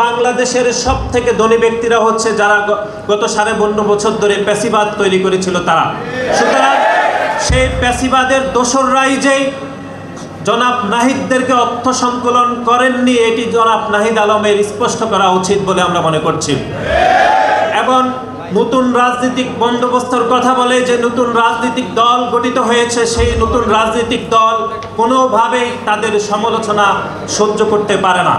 বাংলাদেশের সবথেকে ধনী ব্যক্তিরা হচ্ছে যারা গত 52 বছর ধরে প্যাসিবাদ তৈরি করেছিল তারা। সুতরাং সেই প্যাসিবাদের দোসররাই যে জনাব নাহিদদেরকে অর্থ সংকলন করেননি, এটি জনাব নাহিদ আলমের স্পষ্ট করা উচিত বলে আমরা মনে করছি। এবং নতুন রাজনৈতিক বন্দোবস্তের কথা বলে যে নতুন রাজনৈতিক দল গঠিত হয়েছে, সেই নতুন রাজনৈতিক দল কোনোভাবেই তাদের সমালোচনা সহ্য করতে পারে না।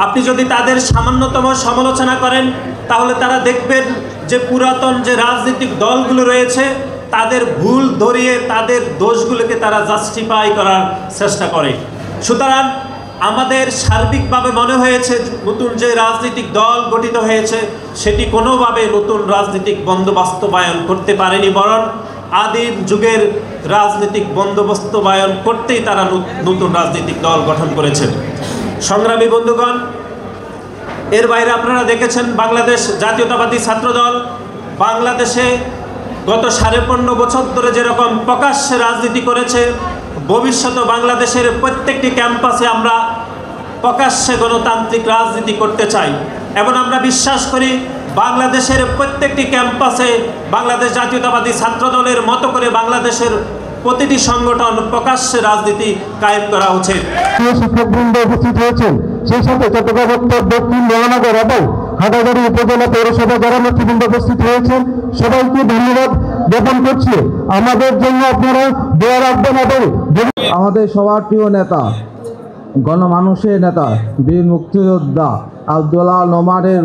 আপনি যদি তাদের সামান্যতম সমালোচনা করেন তাহলে তারা দেখবেন যে পুরাতন যে রাজনৈতিক দলগুলো রয়েছে তাদের ভুল ধরিয়ে তাদের দোষগুলোকে তারা জাস্টিফাই করার চেষ্টা করে। সুতরাং আমাদের সার্বিকভাবে মনে হয়েছে নতুন যে রাজনৈতিক দল গঠিত হয়েছে সেটি কোনোভাবে নতুন রাজনৈতিক বন্দোবস্তবায়ন করতে পারেনি, বরং আদিম যুগের রাজনৈতিক বন্দোবস্তবায়ন করতেই তারা নতুন রাজনৈতিক দল গঠন করেছেন। সংগ্রামী বন্ধুগণ, এর বাইরে আপনারা দেখেছেন বাংলাদেশ জাতীয়তাবাদী ছাত্রদল বাংলাদেশে গত 15.5 বছর ধরে যেরকম প্রকাশ্যে রাজনীতি করেছে, ভবিষ্যতে বাংলাদেশের প্রত্যেকটি ক্যাম্পাসে আমরা প্রকাশ্যে গণতান্ত্রিক রাজনীতি করতে চাই এবং আমরা বিশ্বাস করি বাংলাদেশের প্রত্যেকটি ক্যাম্পাসে বাংলাদেশ জাতীয়তাবাদী ছাত্রদলের মতো করে বাংলাদেশের প্রতিটি সংগঠন প্রকাশ্যে রাজনীতি কায়েম করা উচিত। শিক্ষকবৃন্দ উপস্থিত হয়েছেন, সেই সাথে চট্টগ্রাম উত্তর, দক্ষিণ, মহানগর এবং হাটাজারি উপজেলা পৌরসভা যারা নেতৃবৃন্দ উপস্থিত হয়েছেন সবাইকে ধন্যবাদ জ্ঞাপন করছি। আমাদের জন্য আপনারা দোয়া রাখবেন এবং আমাদের সবার প্রিয় নেতা, গণমানুষের নেতা, বীর মুক্তিযোদ্ধা আব্দুল্লাহ নোমানের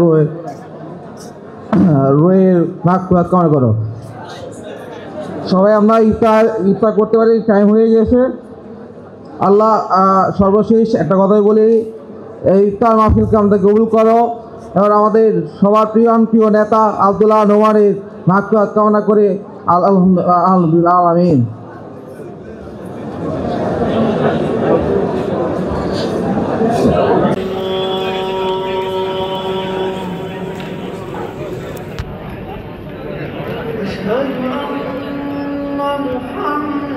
রোয়ের ভাগ কামনা করো। সবাই আমরা ইফতার করতে পারি, টাইম হয়ে গেছে। আল্লাহ সর্বশেষ একটা কথাই বলি, এই ইফতার মাহফিলকে আমাদের কবুল করো এবং আমাদের সবার প্রিয় নেতা আব্দুল্লাহ নোমানের ভাগ কামনা করে আলহামদুলিল্লাহ আমিন। محمد